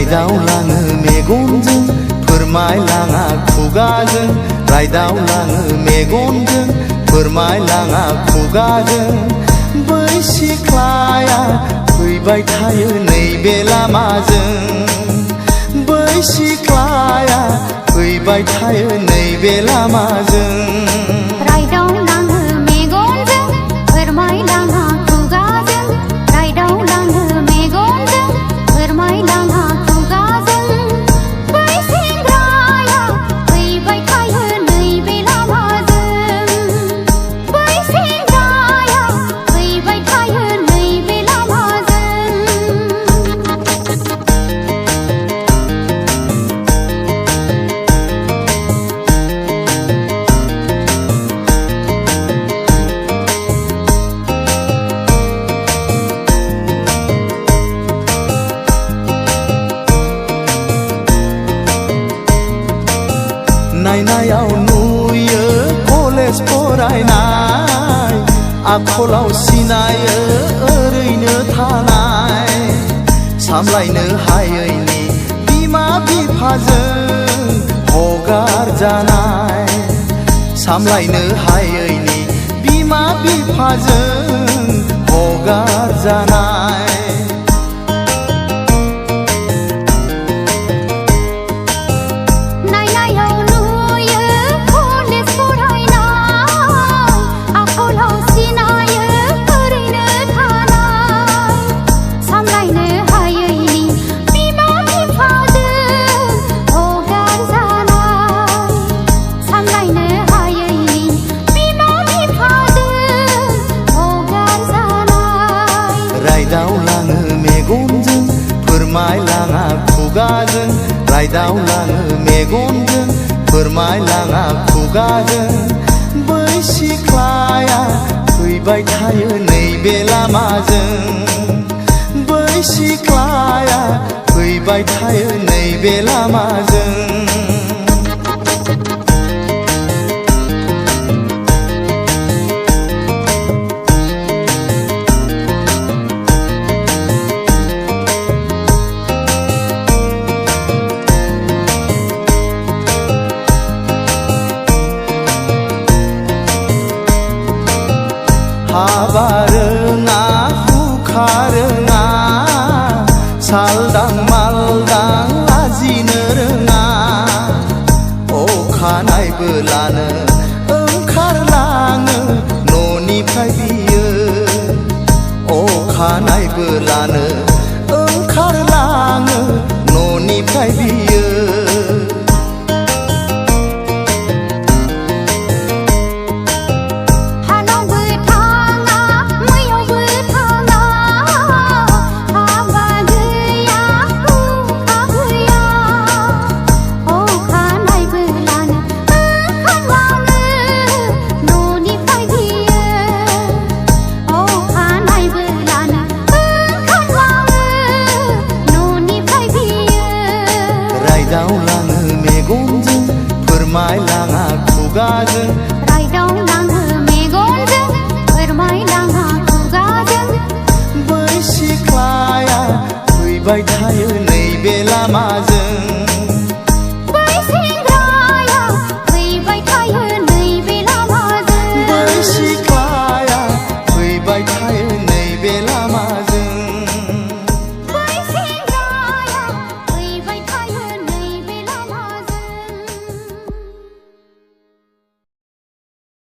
रायदावलाङो मेगनजों फोरमायलाङा खुगाजों रायदावलाङो मेगनजों फोरमायलाङा खुगाजों बै सिख्लाया फैबाय थायो नैबे लामाजों बै सिख्लाया फैबाय थायो नैबे लामाजों नायनायाव नुयो कलेज फरायनाय आखलाव सिनायो ओरैनो थानाय सामलायनो हायैनि बिमा बिफाजों हगार जानाय सामलायनो हायैनि बिमा बिफाजों हगार जानाय रायदावलाङो मेगनजों फोरमायलाङा खुगाजों रायदावलाङो मेगनजों फोरमायलाङा खुगाजों बै सिख्लाया फैबाय थायो नैबे लामाजों बै सिख्लाया फैबाय थायो नैबे लामाजों हाबा रोङा हुखा रोङा सालदां मालदां लाजिनो रोङा अखानायबोलानो ओंखारलाङो न'निफ्राय बियो अखानायबोलानो ओंखारलाङो न'निफ्राय बियो रायदावलाङो मेगनजों फोरमायलाङा खुगाजों रायदावलाङो मेगनजों फोरमायलाङा खुगाजों बै सिख्लाया फैबाय थायो नैबे लामाजों